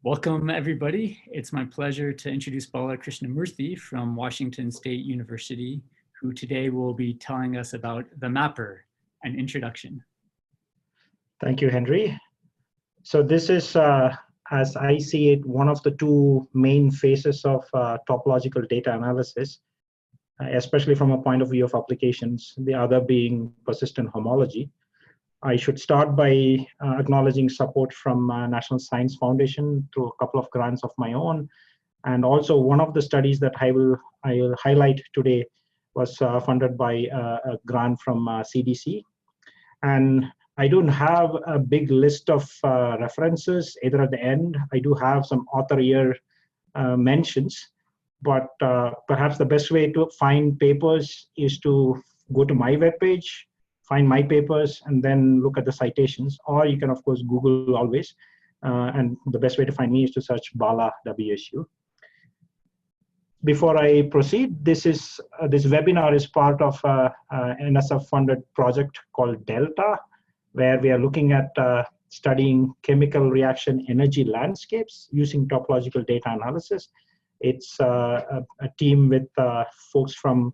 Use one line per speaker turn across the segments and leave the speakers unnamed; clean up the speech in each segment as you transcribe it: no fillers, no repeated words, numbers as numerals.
Welcome, everybody. It's my pleasure to introduce Bala Krishnamoorthy from Washington State University, who today will be telling us about the mapper, an introduction.
Thank you, Henry. So this is, as I see it, one of the two main phases of topological data analysis, especially from a point of view of applications, the other being persistent homology. I should start by acknowledging support from National Science Foundation through a couple of grants of my own. And also one of the studies that I will highlight today was funded by a grant from CDC. And I don't have a big list of references either at the end. I do have some author year mentions, but perhaps the best way to find papers is to go to my webpage, find my papers, and then look at the citations. Or you can, of course, Google always. And the best way to find me is to search Bala WSU. Before I proceed, this webinar is part of an NSF-funded project called Delta, where we are looking at studying chemical reaction energy landscapes using topological data analysis. It's a team with folks from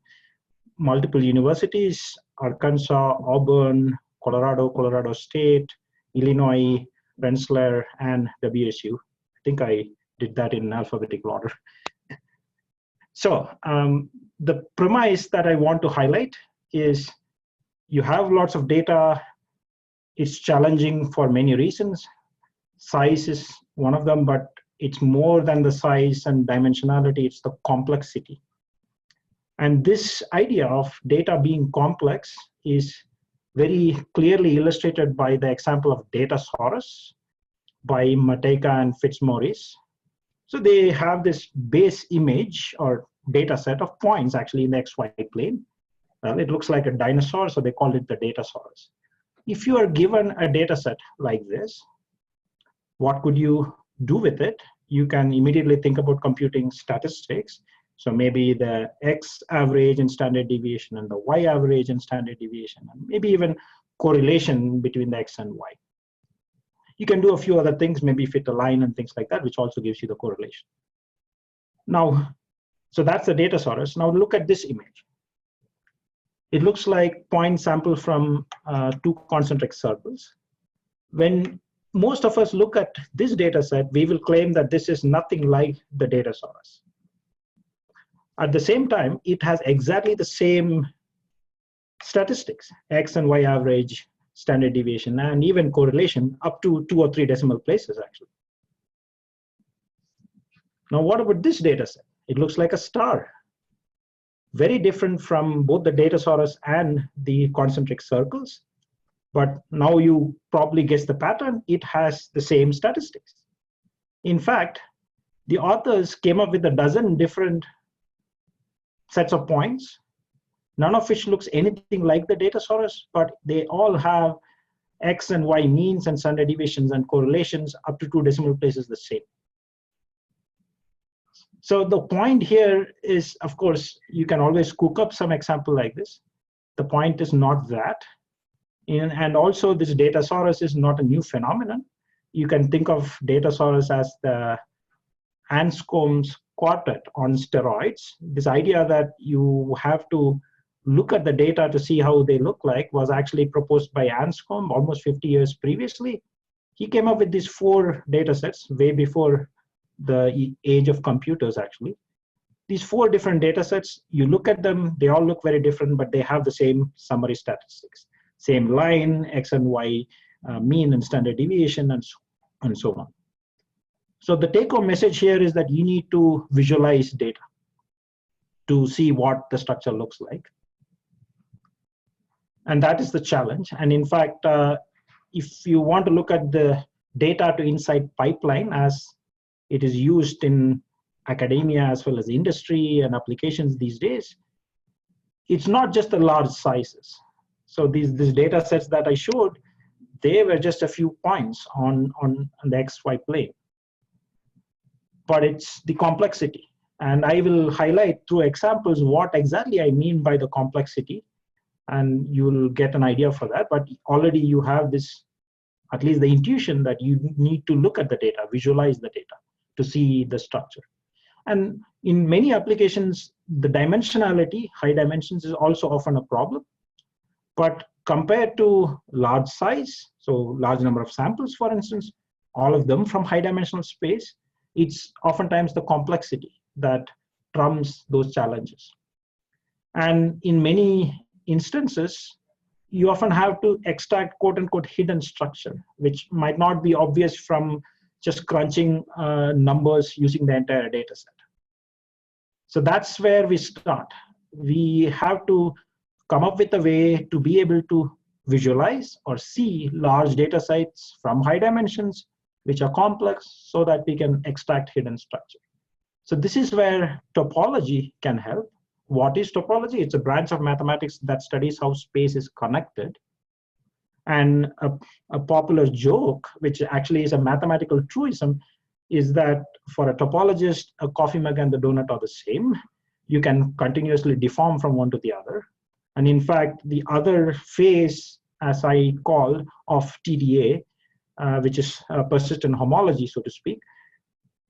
multiple universities: Arkansas, Auburn, Colorado State, Illinois, Rensselaer, and WSU. I think I did that in alphabetical order. So the premise that I want to highlight is you have lots of data. It's challenging for many reasons. Size is one of them, but it's more than the size and dimensionality, it's the complexity. And this idea of data being complex is very clearly illustrated by the example of DATASAURUS by Matejka and Fitzmaurice. So they have this base image or data set of points actually in the XY plane. It looks like a dinosaur, so they called it the DATASAURUS. If you are given a data set like this, what could you do with it? You can immediately think about computing statistics. So maybe the X average and standard deviation and the Y average and standard deviation, and maybe even correlation between the X and Y. You can do a few other things, maybe fit a line and things like that, which also gives you the correlation. Now, so that's the DATASAURUS. Now look at this image. It looks like point sample from two concentric circles. When most of us look at this data set, we will claim that this is nothing like the DATASAURUS. At the same time, it has exactly the same statistics, X and Y average, standard deviation, and even correlation up to 2 or 3 decimal places, actually. Now, what about this data set? It looks like a star. Very different from both the DATASAURUS and the concentric circles. But now you probably guess the pattern. It has the same statistics. In fact, the authors came up with a dozen different sets of points, none of which looks anything like the DATASAURUS, but they all have X and Y means and standard deviations and correlations up to 2 decimal places the same. So the point here is, of course, you can always cook up some example like this. The point is not that. And also this DATASAURUS is not a new phenomenon. You can think of DATASAURUS as the ANSCOMBE'S QUARTET on steroids. This idea that you have to look at the data to see how they look like was actually proposed by ANSCOMBE almost 50 years previously. He came up with these 4 data sets way before the age of computers, actually. These 4 different data sets, you look at them, they all look very different, but they have the same summary statistics. Same line, X and Y, mean and standard deviation, and so on. So the take-home message here is that you need to visualize data to see what the structure looks like. And that is the challenge. And in fact, if you want to look at the data to insight pipeline as it is used in academia as well as industry and applications these days, it's not just the large sizes. So these data sets that I showed, they were just a few points on the XY plane. But it's the complexity. And I will highlight through examples what exactly I mean by the complexity. And you'll get an idea for that. But already you have this, at least the intuition that you need to look at the data, visualize the data. to see the structure. And in many applications, the dimensionality, high dimensions, is also often a problem. But compared to large size, so large number of samples, for instance, all of them from high dimensional space, it's oftentimes the complexity that trumps those challenges. And in many instances, you often have to extract quote unquote hidden structure, which might not be obvious from just crunching numbers using the entire data set. So that's where we start. We have to come up with a way to be able to visualize or see large data sets from high dimensions, which are complex, so that we can extract hidden structure. So this is where topology can help. What is topology? It's a branch of mathematics that studies how space is connected. And a popular joke, which actually is a mathematical truism, is that for a topologist, a coffee mug and the donut are the same. You can continuously deform from one to the other. And in fact, the other phase, as I call, of TDA, which is persistent homology, so to speak,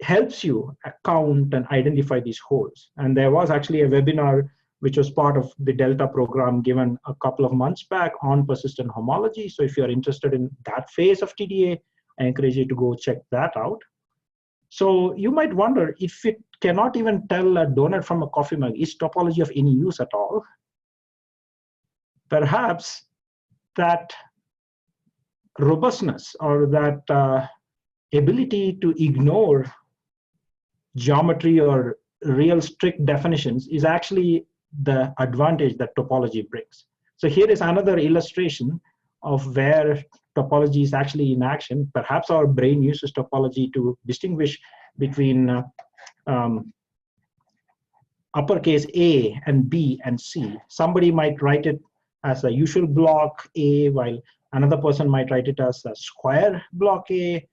helps you count and identify these holes. And there was actually a webinar which was part of the Delta program given a couple of months back on persistent homology. So if you're interested in that phase of TDA, I encourage you to go check that out. So you might wonder, if it cannot even tell a donut from a coffee mug, is topology of any use at all? Perhaps that robustness or that ability to ignore geometry or real strict definitions is actually the advantage that topology brings. So here is another illustration of where topology is actually in action. Perhaps our brain uses topology to distinguish between uppercase A and B and C. Somebody might write it as a usual block A, while another person might write it as a square block A,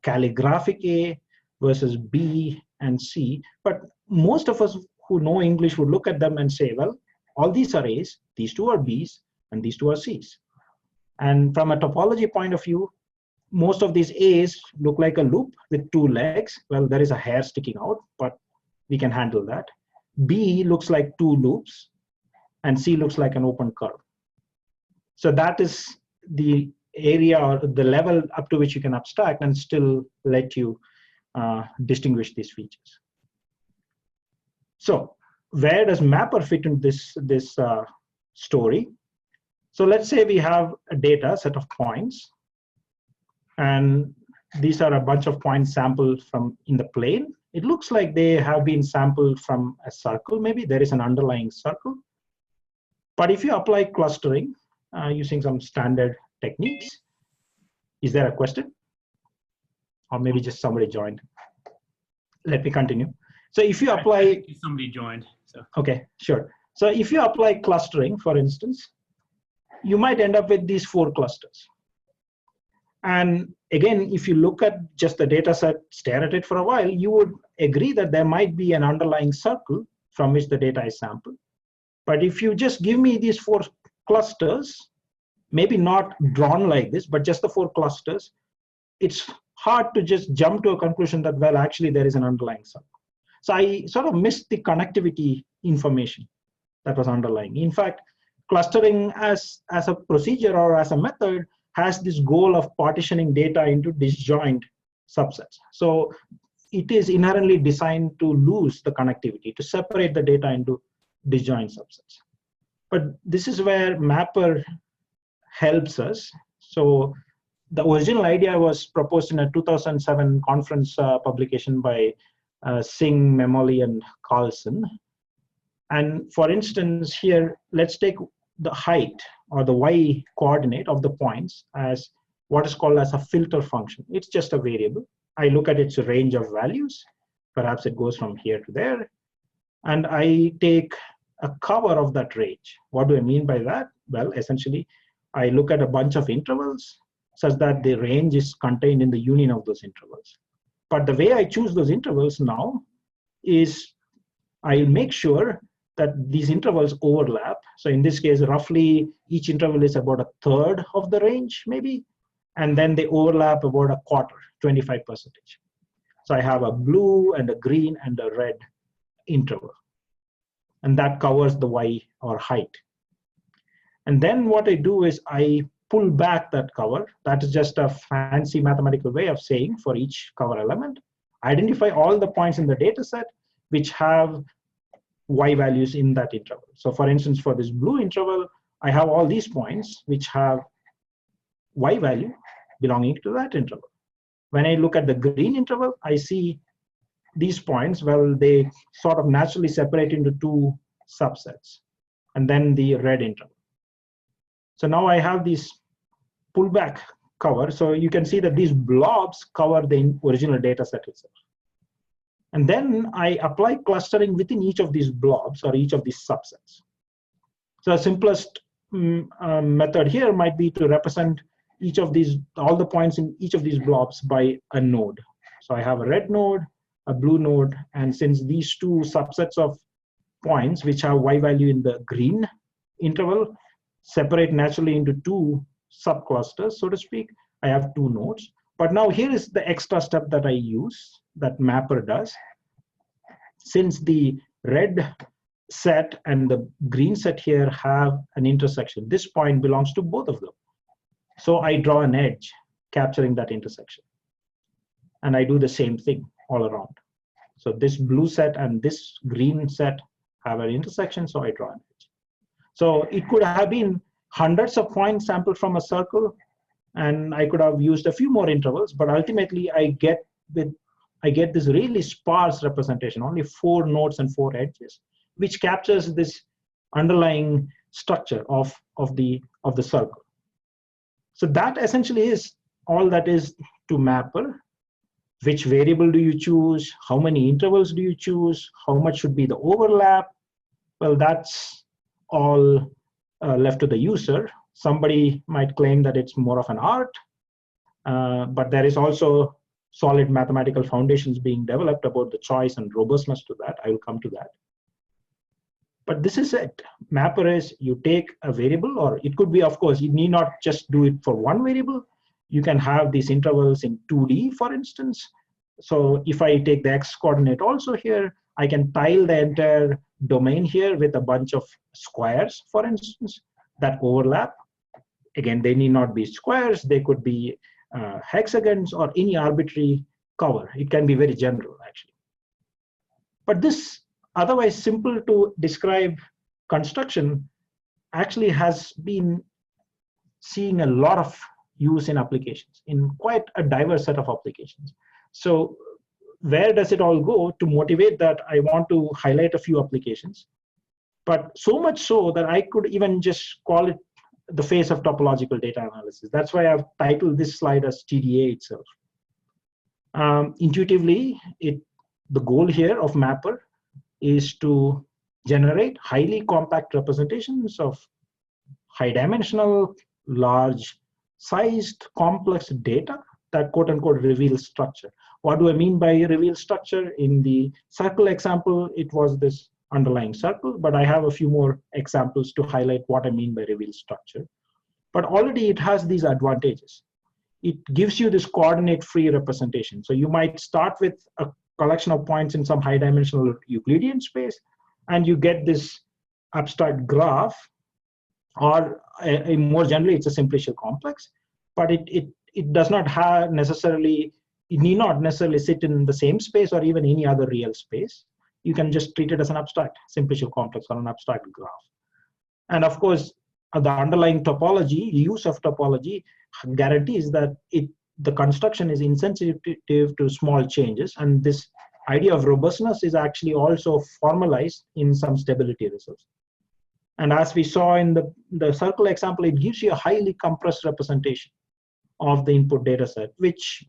calligraphic A versus B and C. But most of us who know English would look at them and say, well, all these are A's, these two are B's, and these two are C's. And from a topology point of view, most of these A's look like a loop with two legs. Well, there is a hair sticking out, but we can handle that. B looks like two loops, and C looks like an open curve. So that is the area or the level up to which you can abstract and still let you distinguish these features. So where does Mapper fit into this story? So let's say we have a data set of points, and these are a bunch of points sampled from in the plane. It looks like they have been sampled from a circle. Maybe there is an underlying circle. But if you apply clustering using some standard techniques, is there a question? Or maybe just somebody joined. Let me continue. So if you apply,
somebody joined. So
okay, sure. So if you apply clustering, for instance, you might end up with these 4 clusters. And again, if you look at just the data set, stare at it for a while, you would agree that there might be an underlying circle from which the data is sampled. But if you just give me these 4 clusters, maybe not drawn like this, but just the 4 clusters, it's hard to just jump to a conclusion that, well, actually there is an underlying circle. So I sort of missed the connectivity information that was underlying. In fact, clustering as a procedure or as a method has this goal of partitioning data into disjoint subsets. So it is inherently designed to lose the connectivity, to separate the data into disjoint subsets. But this is where Mapper helps us. So the original idea was proposed in a 2007 conference publication by Singh, Memoli, and Carlson. And for instance, here, let's take the height or the y coordinate of the points as what is called as a filter function. It's just a variable. I look at its range of values. Perhaps it goes from here to there. And I take a cover of that range. What do I mean by that? Well, essentially, I look at a bunch of intervals such that the range is contained in the union of those intervals. But the way I choose those intervals now is I make sure that these intervals overlap. So in this case, roughly each interval is about 1/3 of the range, maybe, and then they overlap about 1/4, 25%. So I have a blue and a green and a red interval. And that covers the Y or height. And then what I do is I pull back that cover. That is just a fancy mathematical way of saying for each cover element, identify all the points in the data set which have Y values in that interval. So for instance, for this blue interval, I have all these points which have Y value belonging to that interval. When I look at the green interval, I see these points, well, they sort of naturally separate into two subsets, and then the red interval. So now I have these pullback cover. So you can see that these blobs cover the original data set itself. And then I apply clustering within each of these blobs or each of these subsets. So the simplest method here might be to represent each of these, all the points in each of these blobs by a node. So I have a red node, a blue node, and since these two subsets of points which have Y value in the green interval separate naturally into two subclusters, so to speak, I have two nodes. But now here is the extra step that I use, that mapper does. Since the red set and the green set here have an intersection, this point belongs to both of them. So I draw an edge capturing that intersection. And I do the same thing all around. So this blue set and this green set have an intersection, so I draw an edge. So it could have been hundreds of points sampled from a circle, and I could have used a few more intervals, but ultimately I get this really sparse representation, only 4 nodes and 4 edges, which captures this underlying structure of the circle. So that essentially is all that is to mapper. Which variable do you choose? How many intervals do you choose? How much should be the overlap? Well, that's all left to the user. Somebody might claim that it's more of an art, but there is also solid mathematical foundations being developed about the choice and robustness to that. I will come to that. But this is it. Mapper is you take a variable, or it could be, of course, you need not just do it for one variable. You can have these intervals in 2D, for instance. So if I take the x coordinate also here, I can tile the entire domain here with a bunch of squares, for instance, that overlap. Again, they need not be squares. They could be hexagons or any arbitrary cover. It can be very general, actually. But this otherwise simple to describe construction actually has been seeing a lot of use in applications, in quite a diverse set of applications. So where does it all go? To motivate that, I want to highlight a few applications, but so much so that I could even just call it the face of topological data analysis. That's why I've titled this slide as TDA itself. Intuitively, the goal here of Mapper is to generate highly compact representations of high-dimensional, large-sized, complex data that quote-unquote reveals structure. What do I mean by reveal structure? In the circle example, it was this underlying circle, but I have a few more examples to highlight what I mean by reveal structure. But already it has these advantages. It gives you this coordinate-free representation. So you might start with a collection of points in some high-dimensional Euclidean space, and you get this abstract graph, or more generally, it's a simplicial complex, but it does not have necessarily, it need not necessarily sit in the same space or even any other real space. You can just treat it as an abstract simplicial complex or an abstract graph. And of course, the underlying topology, use of topology guarantees that the construction is insensitive to small changes. And this idea of robustness is actually also formalized in some stability results. And as we saw in the circle example, it gives you a highly compressed representation of the input data set, which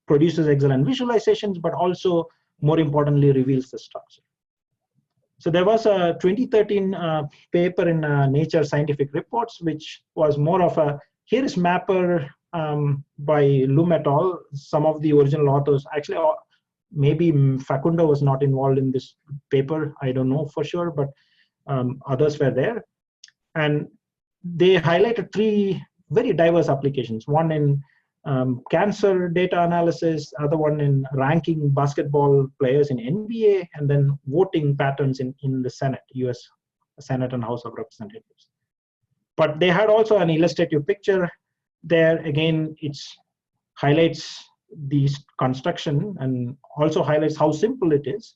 produces excellent visualizations, but also, more importantly, reveals the structure. So there was a 2013 paper in Nature Scientific Reports, which was more of a, here is Mapper by Lum et al. Some of the original authors, actually, maybe Facundo was not involved in this paper, I don't know for sure, but others were there. And they highlighted 3 very diverse applications, one in cancer data analysis, other one in ranking basketball players in NBA, and then voting patterns in the Senate, US Senate and House of Representatives. But they had also an illustrative picture there. Again, it highlights the construction and also highlights how simple it is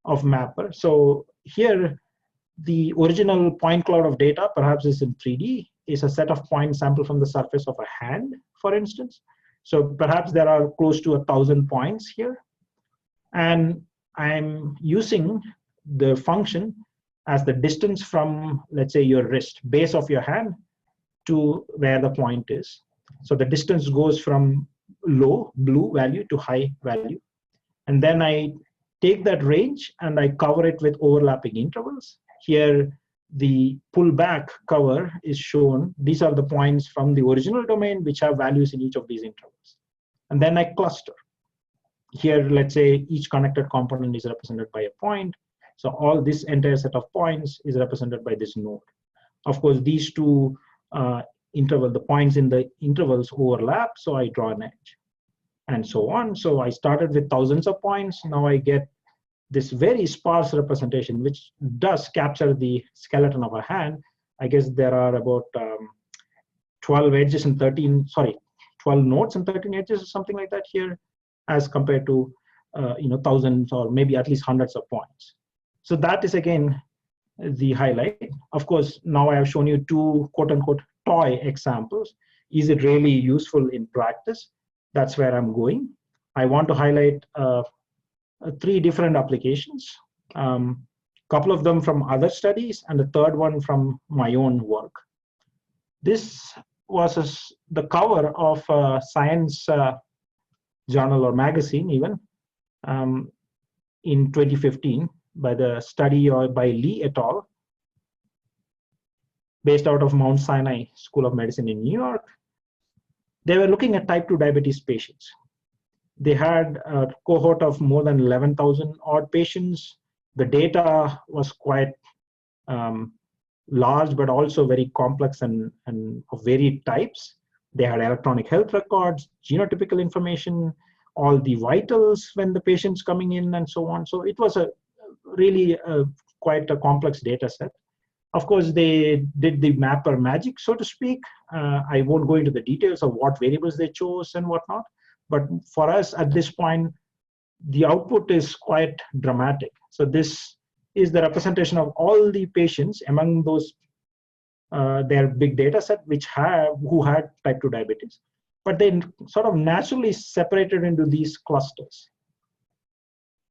of Mapper. So here, the original point cloud of data, perhaps is in 3D, is a set of points sampled from the surface of a hand, for instance. So perhaps there are close to 1,000 points here. And I'm using the function as the distance from, let's say, your wrist, base of your hand, to where the point is. So the distance goes from low, blue value, to high value. And then I take that range and I cover it with overlapping intervals. Here, the pullback cover is shown. These are the points from the original domain which have values in each of these intervals. And then I cluster. Here, let's say each connected component is represented by a point. So all this entire set of points is represented by this node. Of course, these two the points in the intervals overlap, so I draw an edge, and so on. So I started with thousands of points. Now I get this very sparse representation, which does capture the skeleton of a hand. I guess there are about 12 edges and 12 nodes and 13 edges or something like that here, as compared to thousands or maybe at least hundreds of points. So that is again the highlight. Of course, now I have shown you two quote-unquote toy examples. Is it really useful in practice? That's where I'm going. I want to highlight 3 different applications, couple of them from other studies, and the third one from my own work. This was the cover of a science journal or magazine even in 2015 by the study by Lee et al., based out of Mount Sinai School of Medicine in New York. They were looking at type 2 diabetes patients. They had a cohort of more than 11,000 odd patients. The data was quite large, but also very complex and of varied types. They had electronic health records, genotypical information, all the vitals when the patient's coming in, and so on. So it was really quite a complex data set. Of course, they did the mapper magic, so to speak. I won't go into the details of what variables they chose and whatnot. But for us at this point, the output is quite dramatic. So this is the representation of all the patients among those their big data set who had type 2 diabetes. But they sort of naturally separated into these clusters.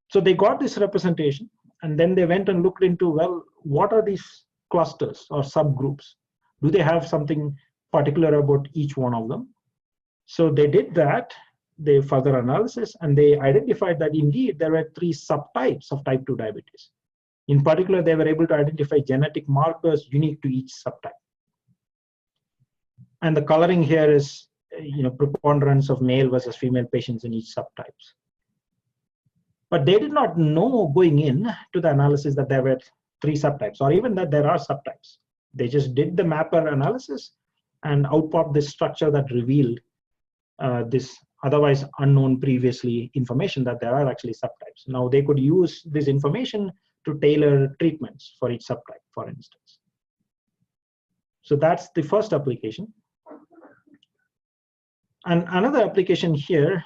So they got this representation, and then they went and looked into, well, what are these clusters or subgroups? Do they have something particular about each one of them? So they did that. They further analysis, and they identified that indeed there were 3 subtypes of type 2 diabetes. In particular, they were able to identify genetic markers unique to each subtype. And the coloring here is, preponderance of male versus female patients in each subtypes. But they did not know going in to the analysis that there were 3 subtypes, or even that there are subtypes. They just did the mapper analysis and outpopped this structure that revealed this otherwise unknown previously information that there are actually subtypes. Now they could use this information to tailor treatments for each subtype, for instance. So that's the first application. And another application here,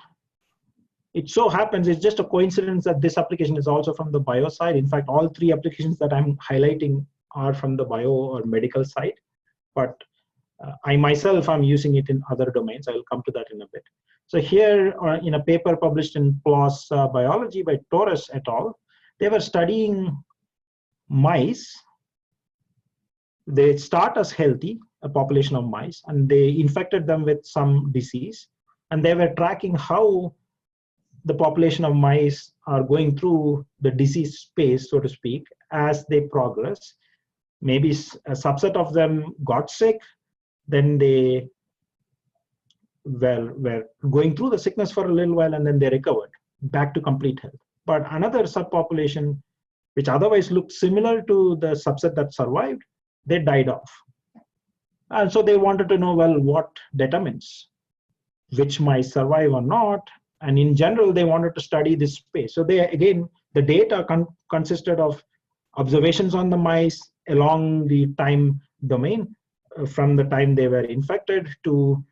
it so happens, it's just a coincidence that this application is also from the bio side. In fact, all 3 applications that I'm highlighting are from the bio or medical side. But I myself am using it in other domains. I'll come to that in a bit. So here, in a paper published in PLoS Biology by Torres et al., they were studying mice. They start as healthy, a population of mice, and they infected them with some disease. And they were tracking how the population of mice are going through the disease space, so to speak, as they progress. Maybe a subset of them got sick, then they were going through the sickness for a little while, and then they recovered back to complete health. But another subpopulation, which otherwise looked similar to the subset that survived, they died off. And so they wanted to know, well, what determines which mice survive or not. And in general, they wanted to study this space. So they, again, the data consisted of observations on the mice along the time domain, from the time they were infected to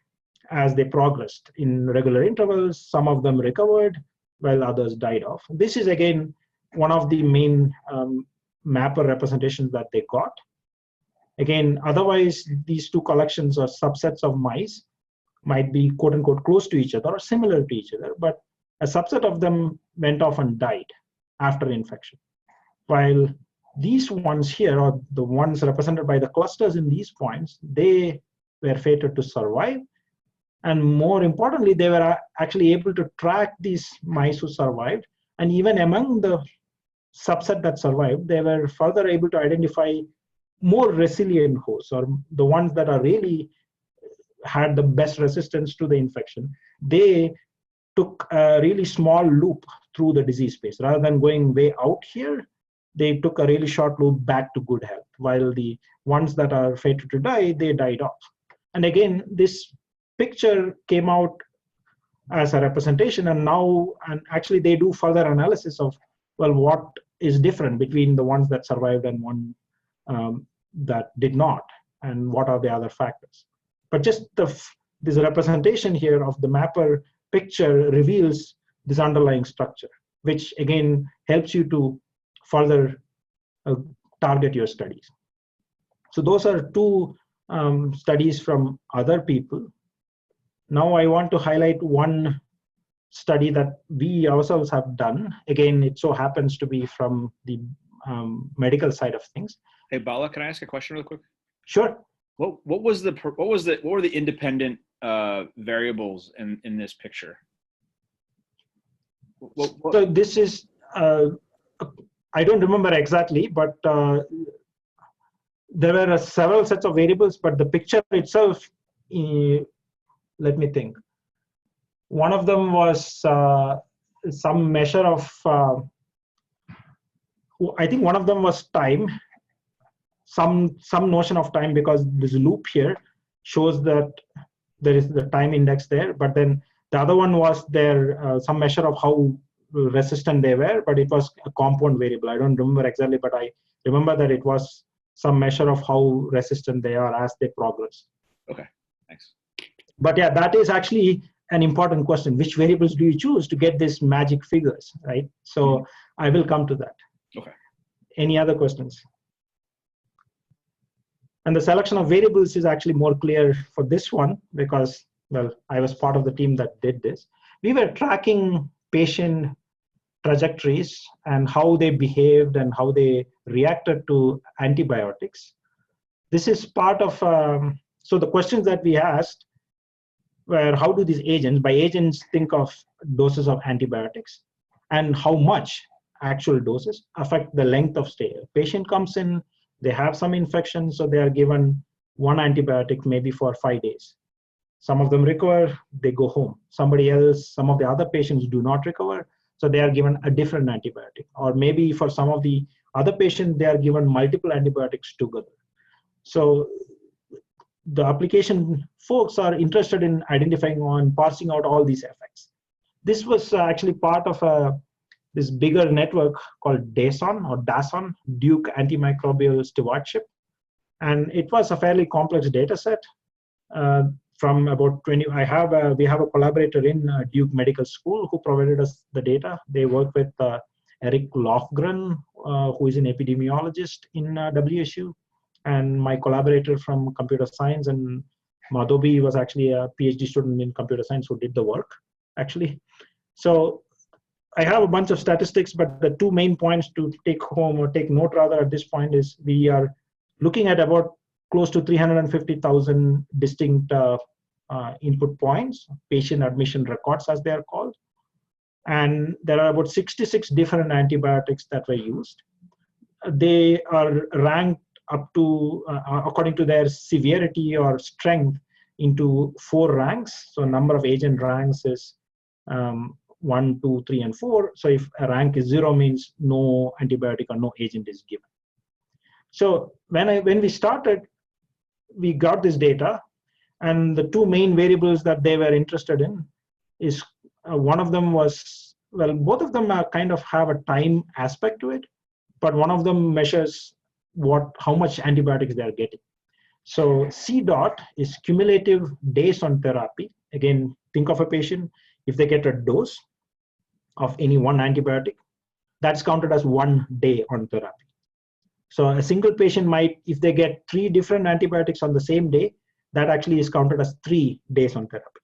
as they progressed in regular intervals. Some of them recovered while others died off. This is, again, one of the main mapper representations that they got. Again, otherwise, these two collections or subsets of mice might be quote unquote close to each other or similar to each other, but a subset of them went off and died after infection. While these ones here, or the ones represented by the clusters in these points, they were fated to survive. And more importantly, they were actually able to track these mice who survived. And even among the subset that survived, they were further able to identify more resilient hosts, or the ones that are really had the best resistance to the infection. They took a really small loop through the disease space. Rather than going way out here, they took a really short loop back to good health, while the ones that are fated to die, they died off. And again, this picture came out as a representation, and now, and actually they do further analysis of, well, what is different between the ones that survived and one that did not, and what are the other factors. But just this representation here of the mapper picture reveals this underlying structure, which again helps you to further target your studies. So those are two studies from other people. Now I want to highlight one study that we ourselves have done. Again, it so happens to be from the medical side of things.
Hey, Bala, can I ask a question real quick?
Sure.
What were the independent variables in this picture?
So this is, I don't remember exactly, but there were several sets of variables, but the picture itself, let me think. One of them was some measure of, I think one of them was time, some notion of time, because this loop here shows that there is the time index there, but then the other one was there some measure of how resistant they were, but it was a compound variable. I don't remember exactly, but I remember that it was some measure of how resistant they are as they progress.
Okay, thanks.
But yeah, that is actually an important question. Which variables do you choose to get these magic figures, right? So I will come to that.
Okay.
Any other questions? And the selection of variables is actually more clear for this one because, well, I was part of the team that did this. We were tracking patient trajectories and how they behaved and how they reacted to antibiotics. This is part of, so the questions that we asked were, how do these agents, by agents think of doses of antibiotics, and how much actual doses affect the length of stay. A patient comes in, they have some infection, so they are given one antibiotic maybe for 5 days. Some of them recover, they go home. Somebody else, some of the other patients do not recover, so they are given a different antibiotic. Or maybe for some of the other patients, they are given multiple antibiotics together. So the application folks are interested in identifying and parsing out all these effects. This was actually part of this bigger network called DASON, Duke Antimicrobial Stewardship. And it was a fairly complex data set from about 20, we have a collaborator in Duke Medical School who provided us the data. They work with Eric Lofgren, who is an epidemiologist in WSU, and my collaborator from computer science, and Madhobi was actually a PhD student in computer science who did the work, actually. So I have a bunch of statistics, but the two main points to take home or take note rather at this point is we are looking at about close to 350,000 distinct input points, patient admission records as they are called. And there are about 66 different antibiotics that were used. They are ranked up to, according to their severity or strength, into 4 ranks. So number of agent ranks is 1, 2, 3, and 4. So if a rank is 0 means no antibiotic or no agent is given. So when we started, we got this data, And the two main variables that they were interested in is one of them was, well, both of them are kind of have a time aspect to it, but one of them measures how much antibiotics they are getting. So CDOT is cumulative days on therapy. Again, think of a patient, if they get a dose of any one antibiotic, that's counted as 1 day on therapy. So a single patient might, if they get 3 different antibiotics on the same day, that actually is counted as 3 days on therapy.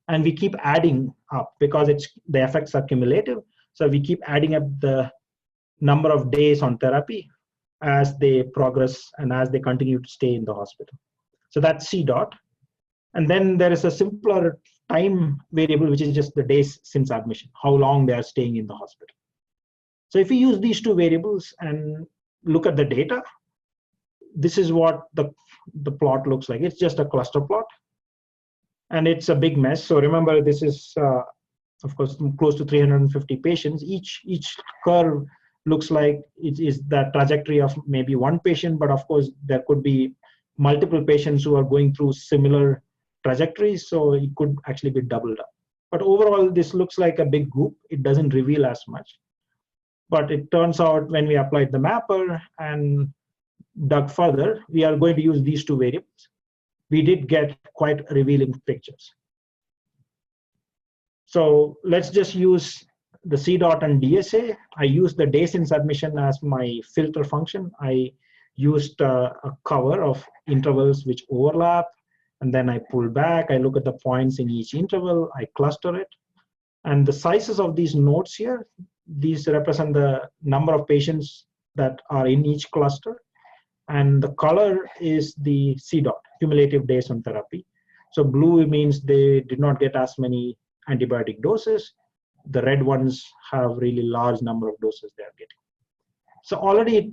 And we keep adding up because the effects are cumulative. So we keep adding up the number of days on therapy as they progress and as they continue to stay in the hospital. So that's CDOT. And then there is a simpler time variable, which is just the days since admission, how long they are staying in the hospital. So if we use these two variables and look at the data, this is what the plot looks like. It's just a cluster plot. And it's a big mess. So remember, this is, of course, close to 350 patients. Each curve looks like it is the trajectory of maybe one patient, but of course, there could be multiple patients who are going through similar trajectories, so it could actually be doubled up. But overall, this looks like a big group. It doesn't reveal as much. But it turns out when we applied the mapper and dug further, we are going to use these two variables. We did get quite revealing pictures. So let's just use the CDOT and DSA. I used the day since admission as my filter function. I used a cover of intervals which overlap, and then I pull back. I look at the points in each interval. I cluster it. And the sizes of these nodes here, these represent the number of patients that are in each cluster. And the color is the CDOT, cumulative days on therapy. So blue means they did not get as many antibiotic doses. The red ones have really large number of doses they are getting. So already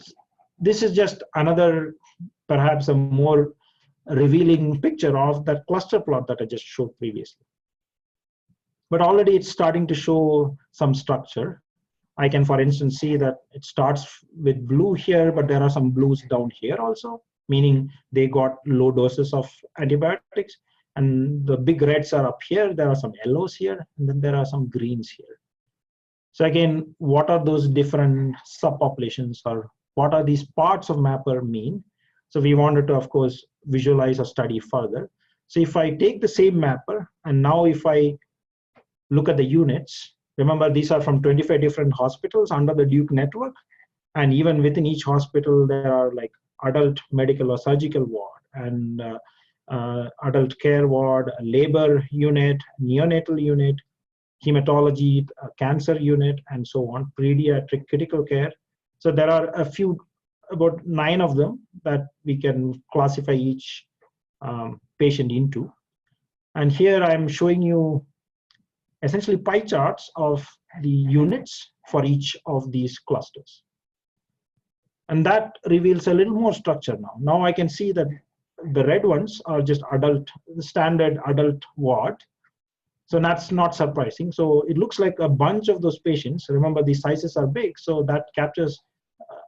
this is just another, perhaps a more revealing picture of that cluster plot that I just showed previously. But already it's starting to show some structure. I can, for instance, see that it starts with blue here, but there are some blues down here also, meaning they got low doses of antibiotics. And the big reds are up here. There are some yellows here, and then there are some greens here. So again, what are those different subpopulations, or what are these parts of mapper mean? So we wanted to, of course, visualize or study further. So if I take the same mapper, and now if I look at the units, remember these are from 25 different hospitals under the Duke network. And even within each hospital, there are like adult medical or surgical ward, and adult care ward, labor unit, neonatal unit, hematology, cancer unit, and so on, pediatric critical care. So there are a few, about 9 of them that we can classify each patient into. And here I'm showing you essentially pie charts of the units for each of these clusters. And that reveals a little more structure now. Now I can see that the red ones are just adult, the standard adult ward. So that's not surprising. So it looks like a bunch of those patients. Remember, these sizes are big, so that captures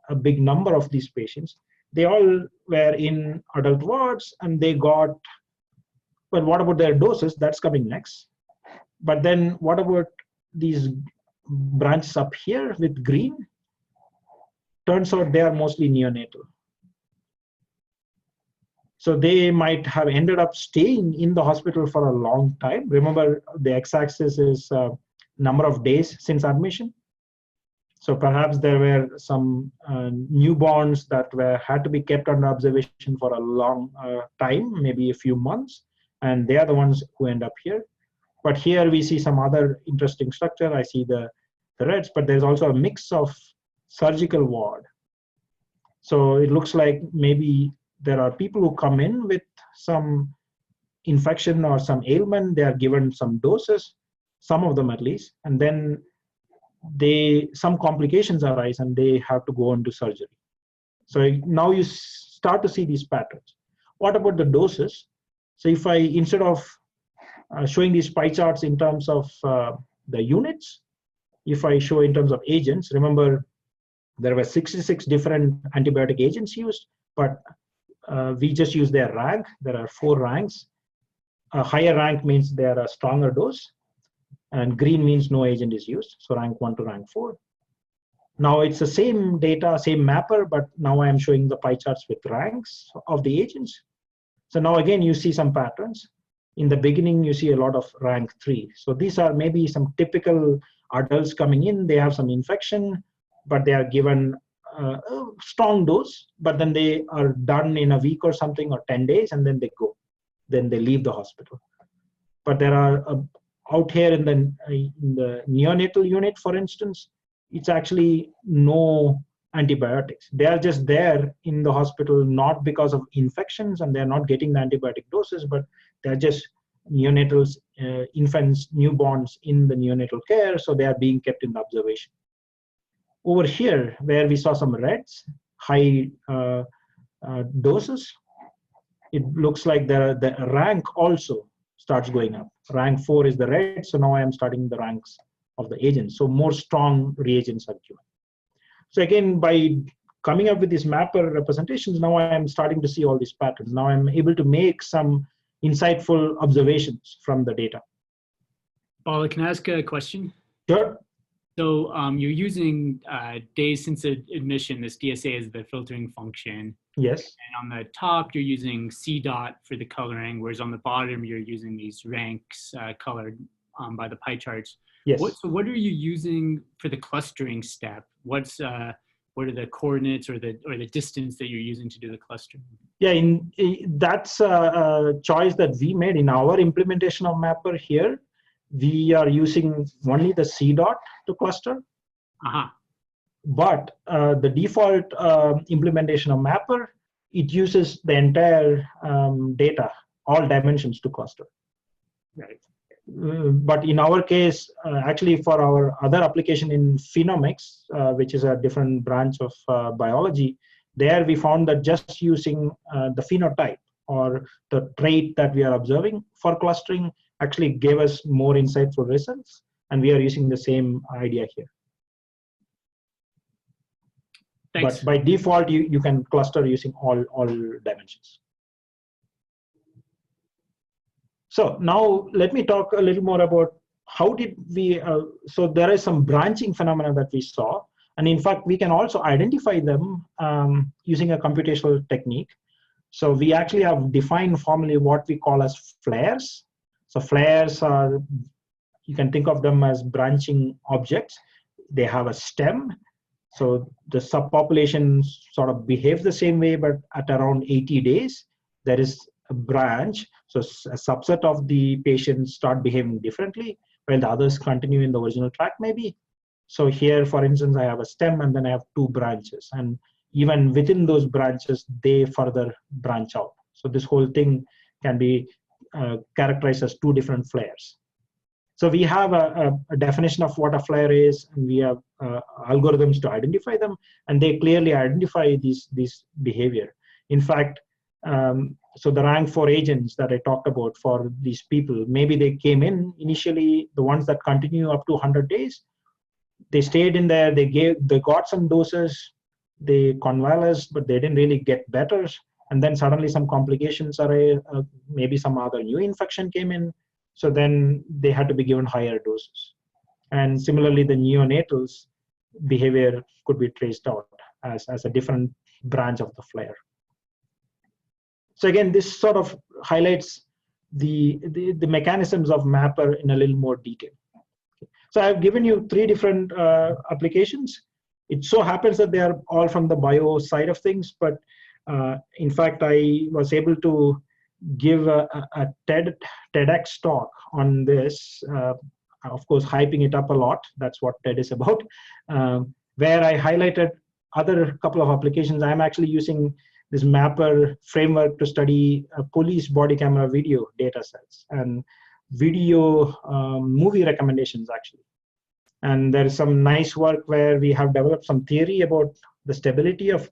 a big number of these patients. They all were in adult wards, and they got, but what about their doses? That's coming next. But then what about these branches up here with green? Turns out they are mostly neonatal. So they might have ended up staying in the hospital for a long time. Remember, the x-axis is number of days since admission. So perhaps there were some newborns that had to be kept under observation for a long time, maybe a few months, and they are the ones who end up here. But here we see some other interesting structure. I see the reds, but there's also a mix of surgical ward. So it looks like maybe there are people who come in with some infection or some ailment. They are given some doses, some of them at least, and then some complications arise and they have to go into surgery. So now you start to see these patterns. What about the doses? So if I, instead of showing these pie charts in terms of the units, if I show in terms of agents, remember there were 66 different antibiotic agents used, but we just use their rank. There are 4 ranks. a higher rank means they are a stronger dose, and green means no agent is used. So rank 1 to rank 4. Now it's the same data, same mapper, but now I am showing the pie charts with ranks of the agents. So now again, you see some patterns. In the beginning, you see a lot of rank 3. So these are maybe some typical adults coming in. They have some infection, but they are given a strong dose, but then they are done in a week or something, or 10 days, and then they go. Then they leave the hospital. But there are out here in the neonatal unit, for instance, it's actually no antibiotics. They are just there in the hospital, not because of infections, and they're not getting the antibiotic doses, but they're just neonatals, infants, newborns in the neonatal care, so they are being kept in the observation. Over here, where we saw some reds, high doses, it looks like the rank also starts going up. Rank 4 is the red, so now I am starting the ranks of the agents. So more strong reagents are given. So again, by coming up with these mapper representations, now I am starting to see all these patterns. Now I'm able to make some insightful observations from the data.
Bala, can I ask a question?
Sure.
So you're using days since admission, this DSA as the filtering function.
Yes.
And on the top, you're using CDOT for the coloring, whereas on the bottom, you're using these ranks colored by the pie charts.
Yes.
So what are you using for the clustering step? What are the coordinates or the distance that you're using to do the clustering? Yeah,
that's a choice that we made in our implementation of Mapper here. We are using only the CDOT to cluster. But the default implementation of Mapper, it uses the entire data, all dimensions to cluster.
Right.
But in our case, actually for our other application in phenomics, which is a different branch of biology, there we found that just using the phenotype or the trait that we are observing for clustering actually gave us more insightful results, and we are using the same idea here.
Thanks.
But by default, you can cluster using all dimensions. So now let me talk a little more about how did we, so there is some branching phenomena that we saw. And in fact, we can also identify them using a computational technique. So we actually have defined formally what we call as flares. So flares are, you can think of them as branching objects. They have a stem. So the subpopulation sort of behaves the same way, but at around 80 days, there is a branch. So a subset of the patients start behaving differently, while the others continue in the original track maybe. So here, for instance, I have a stem and then I have 2 branches. And even within those branches, they further branch out. So this whole thing can be characterized as 2 different flares. So we have a definition of what a flare is, and we have algorithms to identify them, and they clearly identify this behavior. In fact, so the rank 4 agents that I talked about for these people, maybe they came in initially, the ones that continue up to 100 days, they stayed in there, they got some doses, they convalesced, but they didn't really get better. And then suddenly some complications are, maybe some other new infection came in. So then they had to be given higher doses. And similarly, the neonatals behavior could be traced out as a different branch of the flare. So again, this sort of highlights the mechanisms of Mapper in a little more detail. So I've given you 3 different applications. It so happens that they are all from the bio side of things, but in fact, I was able to give a TEDx talk on this, of course, hyping it up a lot. That's what TED is about, where I highlighted other couple of applications. I'm actually using this Mapper framework to study police body camera video data sets and video movie recommendations, actually. And there is some nice work where we have developed some theory about the stability of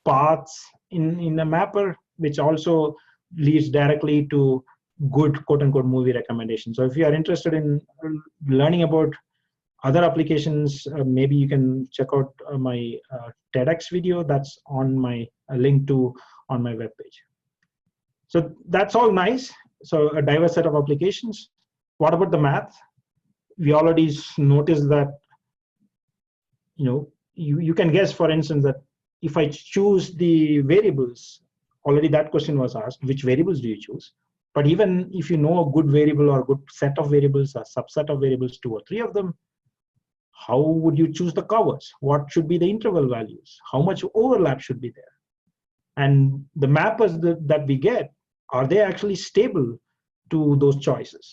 paths in a Mapper, which also leads directly to good quote-unquote movie recommendations. So if you are interested in learning about other applications, maybe you can check out my TEDx video that's on my link to on my webpage. So that's all nice. so a diverse set of applications. What about the math? We already noticed that, you can guess, for instance, that if I choose the variables, already that question was asked, which variables do you choose? But even if you know a good variable or a good set of variables, a subset of variables, 2 or 3 of them, how would you choose the covers? What should be the interval values? How much overlap should be there? And the mappers that we get, are they actually stable to those choices?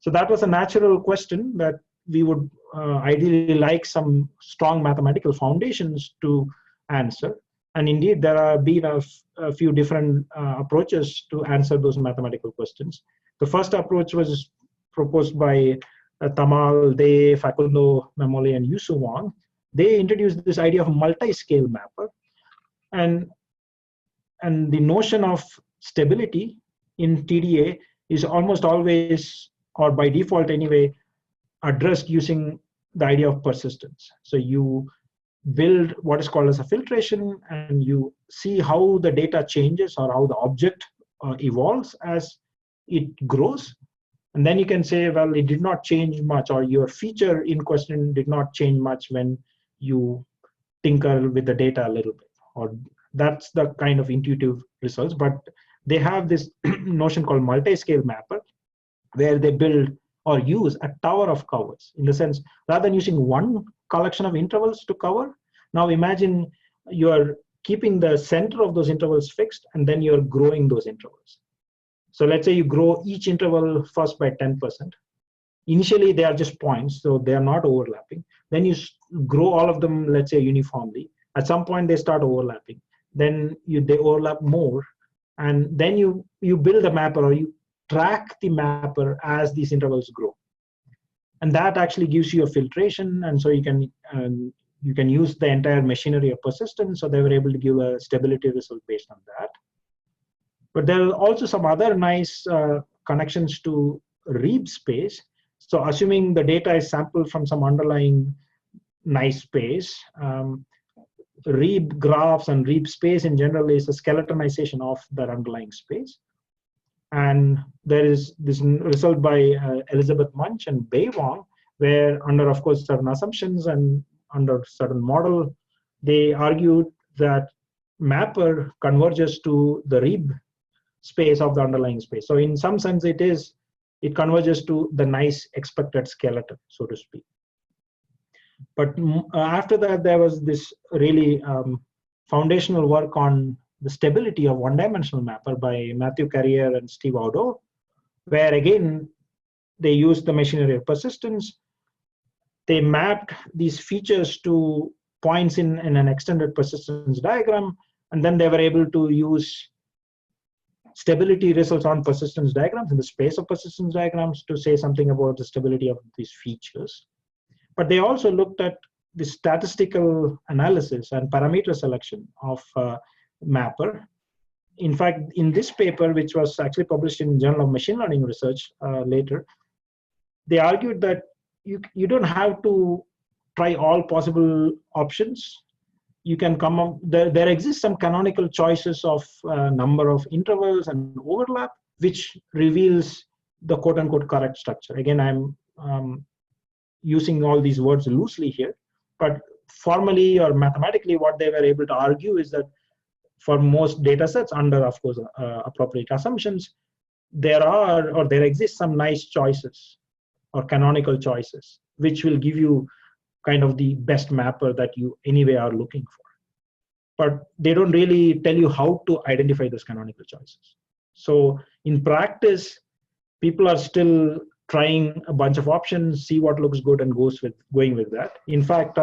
So that was a natural question that we would ideally like some strong mathematical foundations to answer. And indeed, there have been a few different approaches to answer those mathematical questions. The first approach was proposed by Tamal, De, Facundo, Memoli, and Yusu Wang. They introduced this idea of multi-scale mapper. And the notion of stability in TDA is almost always, or by default anyway, addressed using the idea of persistence. So you build what is called as a filtration, and you see how the data changes or how the object evolves as it grows. And then you can say, well, it did not change much, or your feature in question did not change much when you tinker with the data a little bit. Or that's the kind of intuitive results. But they have this notion called multi-scale mapper, where they build or use a tower of covers. In the sense, rather than using one collection of intervals to cover, now imagine you're keeping the center of those intervals fixed, and then you're growing those intervals. So let's say you grow each interval first by 10%. Initially, they are just points, so they are not overlapping. Then you grow all of them, let's say, uniformly. At some point, they start overlapping. Then they overlap more. And then you build a mapper, or you track the mapper as these intervals grow. And that actually gives you a filtration. And so you can use the entire machinery of persistence. So they were able to give a stability result based on that. But there are also some other nice connections to Reeb space. So assuming the data is sampled from some underlying nice space, Reeb graphs and Reeb space in general is a skeletonization of that underlying space. And there is this result by Elizabeth Munch and Bei Wang, where under, of course, certain assumptions and under certain model, they argued that mapper converges to the Reeb space of the underlying space. So in some sense, it converges to the nice expected skeleton, so to speak. But after that, there was this really foundational work on the stability of one-dimensional mapper by Matthew Carrier and Steve Audo, where again, they used the machinery of persistence. They mapped these features to points in an extended persistence diagram, and then they were able to use stability results on persistence diagrams in the space of persistence diagrams to say something about the stability of these features. But they also looked at the statistical analysis and parameter selection of mapper. In fact, in this paper, which was actually published in Journal of Machine Learning Research later, they argued that you don't have to try all possible options. You can come up, there exists some canonical choices of number of intervals and overlap, which reveals the quote unquote correct structure. Again, I'm using all these words loosely here, but formally or mathematically, what they were able to argue is that for most data sets under, of course, appropriate assumptions, there exist some nice choices or canonical choices, which will give you kind of the best mapper that you anyway are looking for. But they don't really tell you how to identify those canonical choices. So in practice, people are still trying a bunch of options, see what looks good, and going with that. In fact,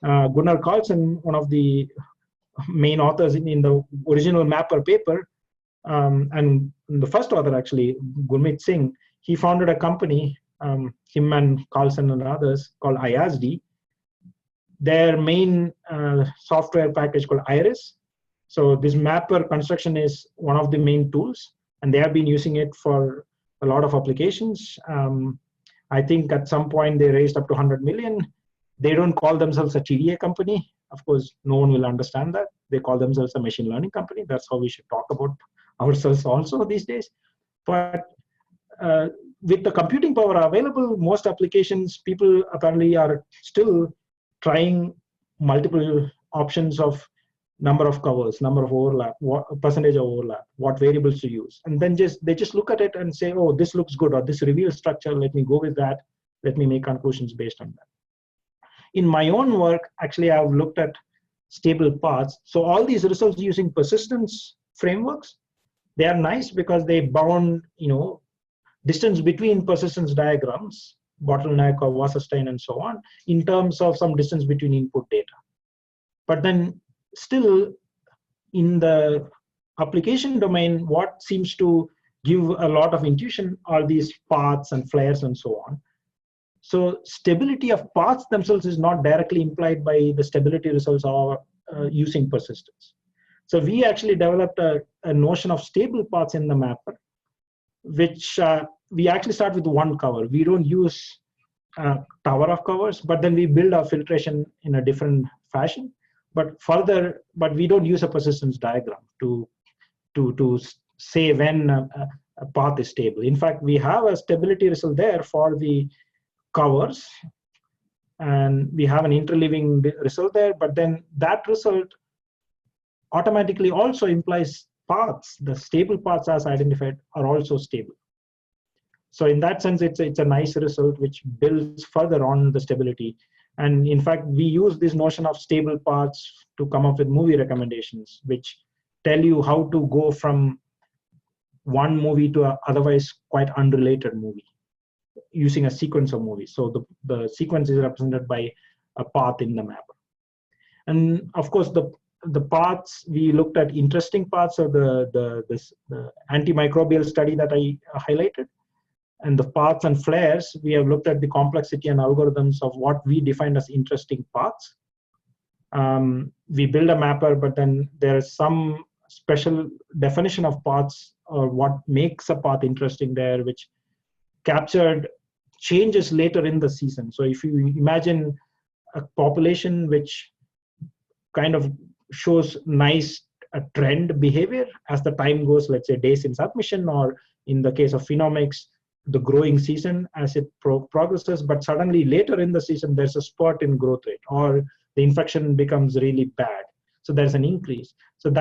Gunnar Carlson, one of the main authors in the original mapper paper, and the first author actually, Gurmeet Singh, he founded a company, him and Carlson and others, called IASD. Their main software package called Iris. So this mapper construction is one of the main tools, and they have been using it for a lot of applications. I think at some point they raised up to 100 million. They don't call themselves a TDA company. Of course, no one will understand that. They call themselves a machine learning company. That's how we should talk about ourselves also these days. But with the computing power available, most applications, people apparently are still trying multiple options of number of covers, number of overlap, what percentage of overlap, what variables to use. And then they just look at it and say, oh, this looks good, or this reveals structure, let me go with that. Let me make conclusions based on that. In my own work, actually, I've looked at stable paths. So all these results using persistence frameworks, they are nice because they bound, distance between persistence diagrams, bottleneck or Wasserstein and so on, in terms of some distance between input data. But then still in the application domain, what seems to give a lot of intuition are these paths and flares and so on. So stability of paths themselves is not directly implied by the stability results or using persistence. So we actually developed a notion of stable paths in the mapper, which we actually start with one cover. We don't use a tower of covers, but then we build our filtration in a different fashion. But we don't use a persistence diagram to say when a path is stable. In fact, we have a stability result there for the covers, and we have an interleaving result there, but then that result automatically also implies paths. The stable paths as identified are also stable. So in that sense, it's a nice result which builds further on the stability. And in fact, we use this notion of stable paths to come up with movie recommendations, which tell you how to go from one movie to a otherwise quite unrelated movie using a sequence of movies. So the sequence is represented by a path in the mapper. And of course, the paths, we looked at interesting paths of the antimicrobial study that I highlighted. And the paths and flares, we have looked at the complexity and algorithms of what we defined as interesting paths. We build a mapper, but then there is some special definition of paths or what makes a path interesting there, which captured changes later in the season. So if you imagine a population which kind of shows nice trend behavior as the time goes, let's say days in submission, or in the case of phenomics, the growing season as it progresses, but suddenly later in the season, there's a spurt in growth rate, or the infection becomes really bad. So there's an increase. So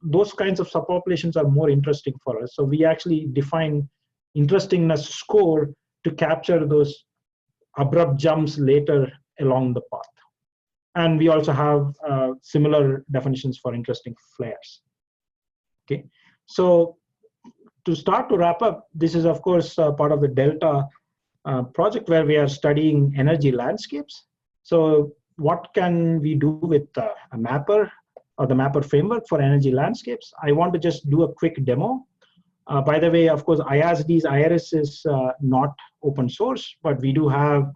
those kinds of subpopulations are more interesting for us. So we actually define interestingness score to capture those abrupt jumps later along the path. And we also have similar definitions for interesting flares. Okay, so to start to wrap up, this is of course part of the Delta project where we are studying energy landscapes. So what can we do with a mapper or the mapper framework for energy landscapes? I want to just do a quick demo. By the way, of course, IRIS is not open source, but we do have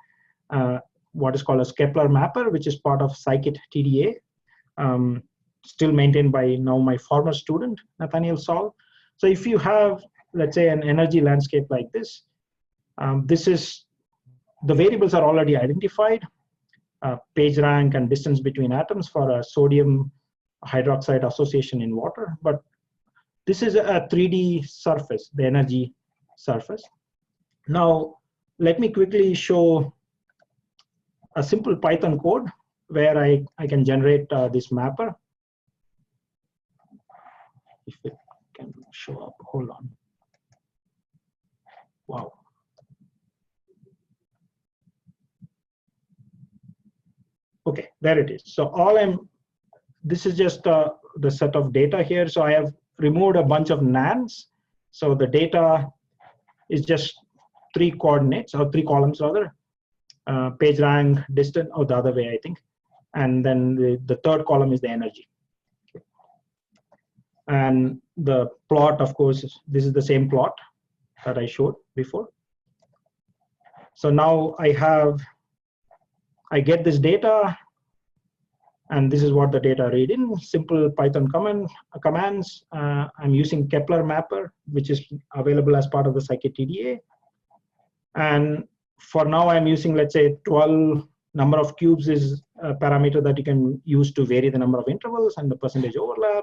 what is called a Kepler Mapper, which is part of Scikit TDA, still maintained by now my former student, Nathaniel Saul. So if you have, let's say, an energy landscape like this, the variables are already identified, page rank and distance between atoms for a sodium hydroxide association in water. But this is a 3D surface, the energy surface. Now, let me quickly show a simple Python code where I can generate this mapper. If it can show up, hold on. Wow. Okay, there it is. So this is just the set of data here. So I have removed a bunch of nans. So the data is just 3 coordinates, or 3 columns rather. Page rank, distance, or the other way, I think. And then the third column is the energy. Okay. And the plot, of course, this is the same plot that I showed before. So now I get this data, and this is what the data read in. Simple Python commands. I'm using Kepler Mapper, which is available as part of the Scikit TDA. And for now, I'm using, let's say, 12 number of cubes is a parameter that you can use to vary the number of intervals and the percentage overlap.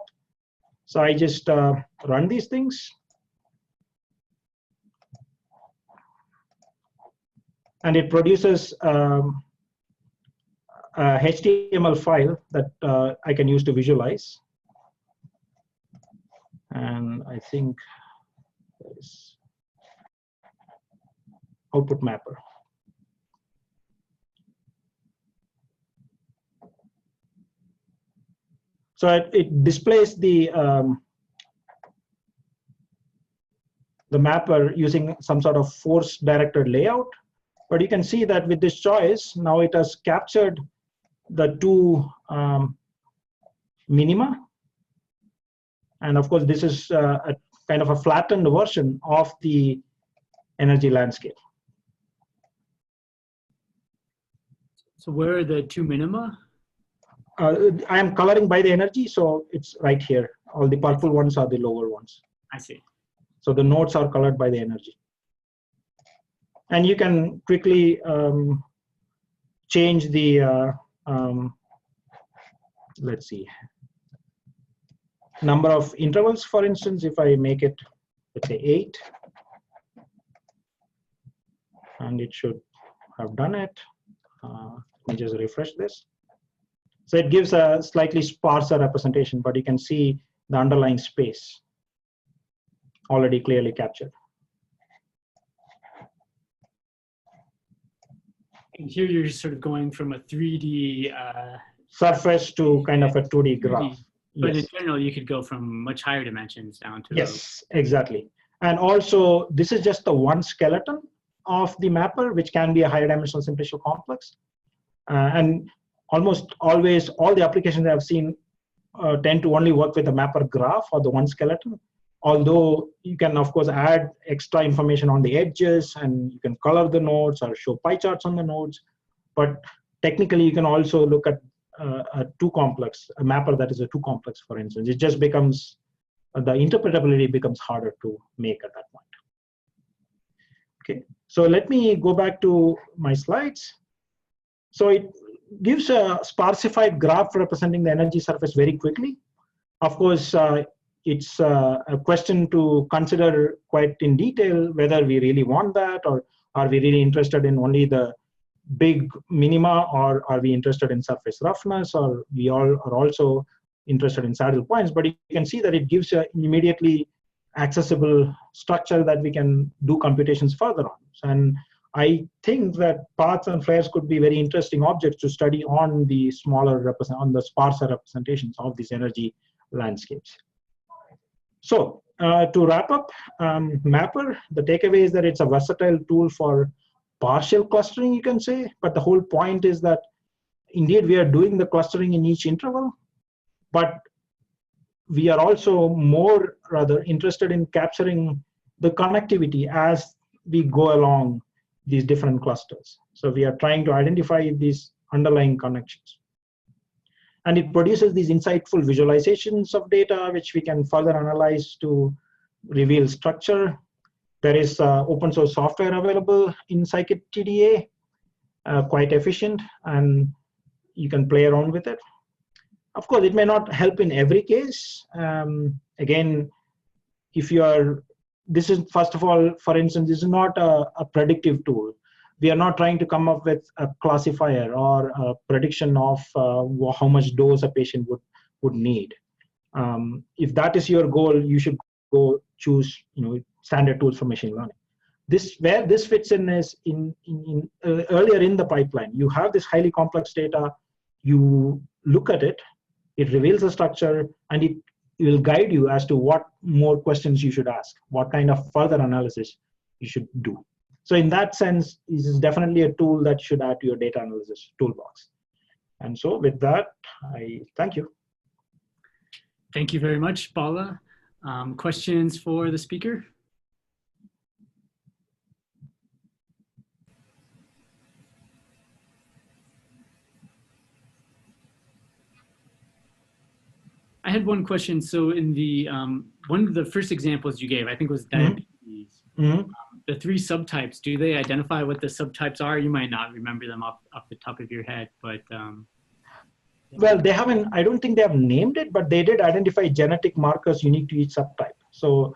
So I just run these things. And it produces a HTML file that I can use to visualize. And I think there's output mapper. So it displays the mapper using some sort of force-directed layout. But you can see that with this choice, now it has captured the two minima. And of course, this is a kind of a flattened version of the energy landscape.
So where are the two minima?
I am coloring by the energy, so it's right here. All the purple ones are the lower ones.
I see.
So the nodes are colored by the energy. And you can quickly change the, let's see, number of intervals, for instance. If I make it, let's say 8, and it should have done it. Let me just refresh this. So it gives a slightly sparser representation, but you can see the underlying space already clearly captured.
And here you're sort of going from a 3D
surface to kind of a 2D graph.
But
Yes.
in general, you could go from much higher dimensions down to.
Yes, exactly. And also, this is just the one skeleton of the mapper, which can be a higher dimensional simplicial complex. And almost always, all the applications I've seen tend to only work with the mapper graph or the one skeleton. Although you can, of course, add extra information on the edges, and you can color the nodes or show pie charts on the nodes. But technically, you can also look at a two complex, a mapper that is a two complex, for instance. It just becomes, the interpretability becomes harder to make at that point. Okay, so let me go back to my slides. So it gives a sparsified graph representing the energy surface very quickly. Of course, it's a question to consider quite in detail whether we really want that, or are we really interested in only the big minima, or are we interested in surface roughness, or we all are also interested in saddle points. But you can see that it gives an immediately accessible structure that we can do computations further on. And I think that paths and flares could be very interesting objects to study on the smaller on the sparser representations of these energy landscapes. So to wrap up, Mapper, the takeaway is that it's a versatile tool for partial clustering, you can say, but the whole point is that indeed we are doing the clustering in each interval, but we are also more rather interested in capturing the connectivity as we go along these different clusters. So we are trying to identify these underlying connections. And it produces these insightful visualizations of data, which we can further analyze to reveal structure. There is open source software available in scikit-TDA, quite efficient, and you can play around with it. Of course, it may not help in every case. Again, if you are, this is, first of all, for instance, this is not a predictive tool. We are not trying to come up with a classifier or a prediction of how much dose a patient would need. If that is your goal, you should go choose standard tools for machine learning. Where this fits in is earlier in the pipeline. You have this highly complex data, you look at it, it reveals the structure, and it will guide you as to what more questions you should ask, what kind of further analysis you should do. So in that sense, this is definitely a tool that should add to your data analysis toolbox. And so with that, I thank you.
Thank you very much, Bala. Questions for the speaker? I had one question. So in the one of the first examples you gave, I think was diabetes. The 3 subtypes, do they identify what the subtypes are? You might not remember them off the top of your head, but
well, they haven't, I don't think they have named it, but they did identify genetic markers unique to each subtype. So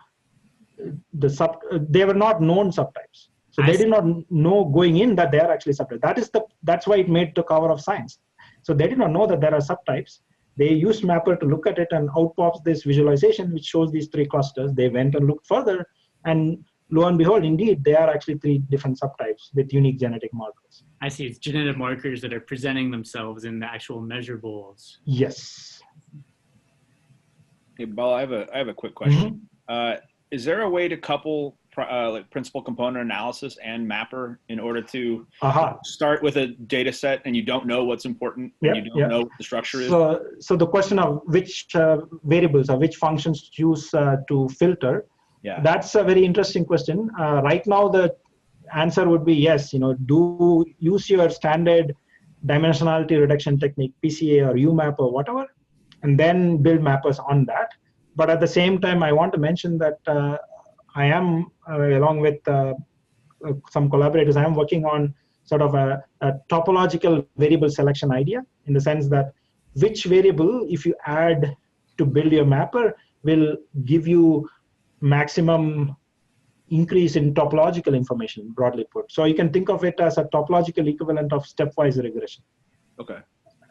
they were not known subtypes. So they did not know going in that they are actually subtypes. That's why it made the cover of Science. So they did not know that there are subtypes. They used Mapper to look at it, and out pops this visualization which shows these 3 clusters. They went and looked further, and lo and behold, indeed, they are actually 3 different subtypes with unique genetic markers.
I see. It's genetic markers that are presenting themselves in the actual measurables.
Yes.
Hey, Bala, I have a quick question. Is there a way to couple like principal component analysis and Mapper in order to start with a data set and you don't know what's important and you don't know what the structure is?
So the question of which variables or which functions to choose to filter, that's a very interesting question. Right now, the answer would be yes. Do use your standard dimensionality reduction technique, PCA or UMAP or whatever, and then build mappers on that. But at the same time, I want to mention that I am, along with some collaborators, I am working on sort of a topological variable selection idea, in the sense that which variable, if you add to build your mapper, will give you maximum increase in topological information, broadly put. So you can think of it as a topological equivalent of stepwise regression.
Okay.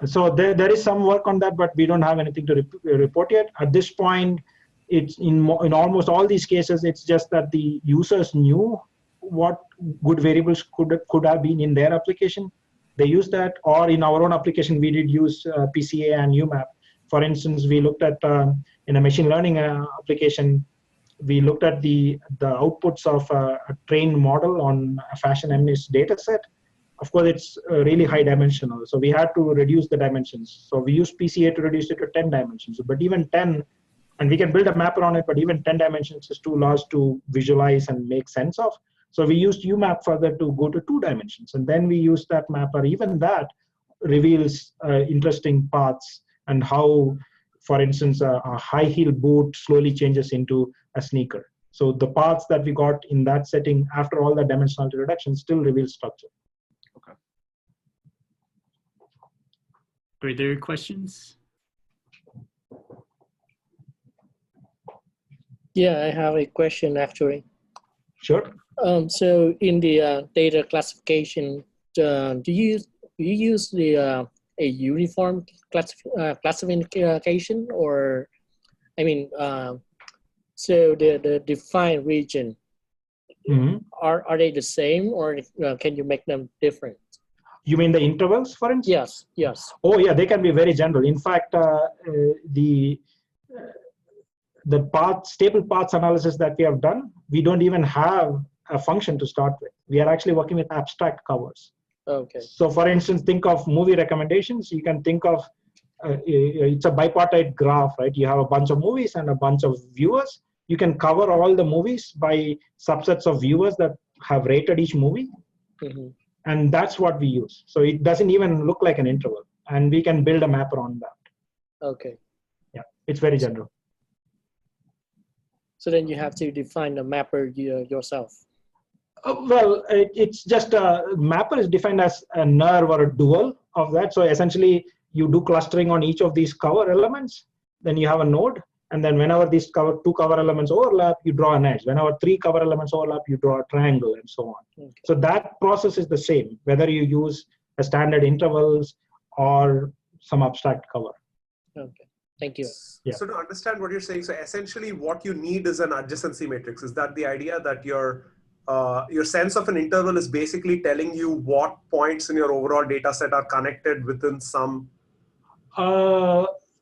So there is some work on that, but we don't have anything to report yet. At this point, it's in almost all these cases, it's just that the users knew what good variables could have been in their application. They used that, or in our own application, we did use PCA and UMAP. For instance, we looked at, in a machine learning application, we looked at the outputs of a trained model on a fashion MNIST data set. Of course, it's really high dimensional, so we had to reduce the dimensions. So we used PCA to reduce it to 10 dimensions, but even 10, and we can build a mapper on it, but even 10 dimensions is too large to visualize and make sense of. So we used UMAP further to go to 2 dimensions, and then we used that mapper. Even that reveals interesting paths, and how, for instance, a high heel boot slowly changes into a sneaker. So the paths that we got in that setting after all the dimensionality reduction still reveal structure.
Okay.
Further questions?
Yeah, I have a question actually.
Sure.
So in the data classification, do you use a uniform classification, or, I mean, so the defined region, are they the same, or can you make them different?
You mean the intervals, for instance?
Yes, yes.
Oh yeah, they can be very general. In fact, the stable paths analysis that we have done, we don't even have a function to start with. We are actually working with abstract covers.
Okay.
So for instance, think of movie recommendations. You can think of, it's a bipartite graph, right? You have a bunch of movies and a bunch of viewers. You can cover all the movies by subsets of viewers that have rated each movie. And that's what we use. So it doesn't even look like an interval. And we can build a mapper on that.
Okay.
Yeah, it's very general.
So then you have to define the mapper yourself.
Well, it's just a mapper is defined as a nerve or a dual of that. So essentially, you do clustering on each of these cover elements. Then you have a node. And then whenever these 2 cover elements overlap, you draw an edge. Whenever 3 cover elements overlap, you draw a triangle, and so on. Okay. So that process is the same, whether you use a standard intervals or some abstract cover.
Okay, thank you.
Yeah.
So to understand what you're saying, so essentially what you need is an adjacency matrix. Is that the idea, that your sense of an interval is basically telling you what points in your overall data set are connected within some?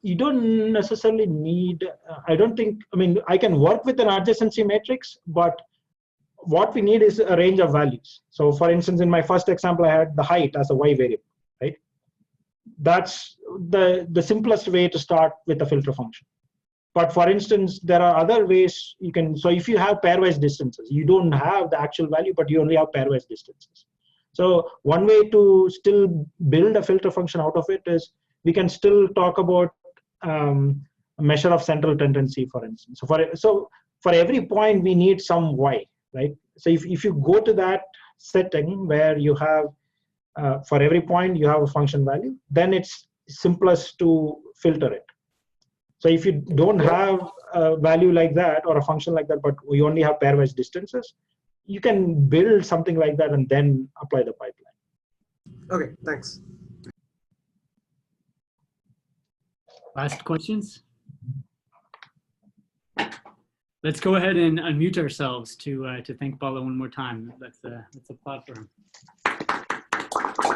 You don't necessarily need, I don't think, I mean, I can work with an adjacency matrix, but what we need is a range of values. So for instance, in my first example, I had the height as a y variable, right? That's the simplest way to start with a filter function. But for instance, there are other ways you can, so if you have pairwise distances, you don't have the actual value, but you only have pairwise distances. So one way to still build a filter function out of it is, we can still talk about a measure of central tendency, for instance. So for every point, we need some y, right? So if you go to that setting where you have, for every point, you have a function value, then it's simplest to filter it. So if you don't have a value like that or a function like that, but we only have pairwise distances, you can build something like that and then apply the pipeline.
Okay, thanks.
Last questions? Let's go ahead and unmute ourselves to thank Bala one more time. Let's applaud for him.